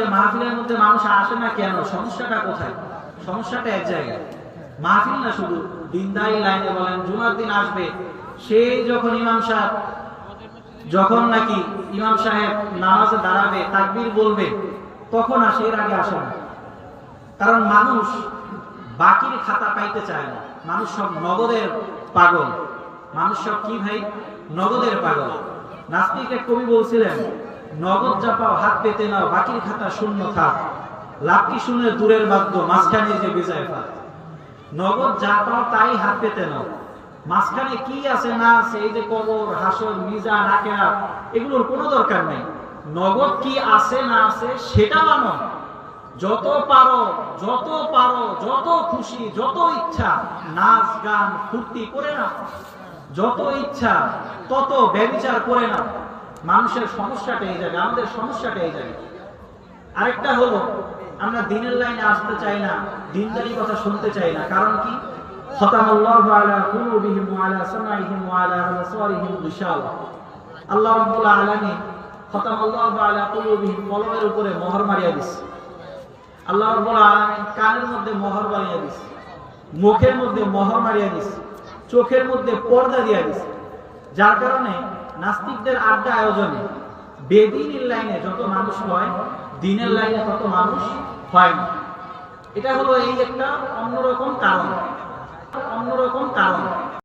যে মাহফিলের মধ্যে মানুষ আসে না কেন, সমস্যাটা কোথায়? সমস্যাটা এক জায়গায়। মাহফিল না শুধু, দিনদারি লাইনে বলেন, জুমার দিন আসবে, সেই যখন ইমাম সাহেব নামাজে দাঁড়াবে, তাকবীর বলবে, তখন আসে, এর আগে আসে না। কারণ মানুষ বাকির খাতা পাইতে চায় না। মানুষ সব নগদের পাগল। মানুষ সব কি ভাই? নগদের পাগল। নাস্তিক এক কবি বলছিলেন, নগদ যা পাও হাত পেতে নাও, বাকির খাতা শূন্য থাক, লাভ কি শুনে দূরের বাদ্য, মাঝখানে যে বেজায় ফাঁক। নগদ যা পাও তাই হাত পেতে নাও, মাঝখানে কি আছে না আছে, এই যে কবর, হাসর, মিজান, আখিরাত, এগুলোর কোনো দরকার নাই। নগদ কি আছে না আছে সেটা মানো। যত পারো, যত খুশি, যত ইচ্ছা নাচ গান ফুর্তি করে না, যত ইচ্ছা তত ব্যভিচার করে না। মানুষের সমস্যাটা এই জায়গায়, আমাদের সমস্যাটা এই জায়গায়। আরেকটা হলো, আমরা দিনের লাইনে আসতে চাই না, দিনদারি কথা শুনতে চাই না। কারণ কি? খতামাল্লাহু আলা কুলুবিহিম ওয়া আলা সামাইহিম ওয়া আলা আবসারিহিম গিশাওয়া। আল্লাহ রাব্বুল আলামিন খতামাল্লাহু আলা কুলুবিহিম, কলমের উপরে মোহর মারিয়া দিছে। আল্লাহ রাব্বুল আলামিন কানের মধ্যে মোহর মারিয়া দিছে, মুখের মধ্যে মোহর মারিয়া দিছে, চোখের মধ্যে পর্দা দিয়া দিছে। যার কারণে নাস্তিকদের আড্ডা আয়োজনে বেদিনের লাইনে যত মানুষ হয়, দিনের লাইনে তত মানুষ হয় না। এটা হলো এই একটা অন্যরকম কারণ।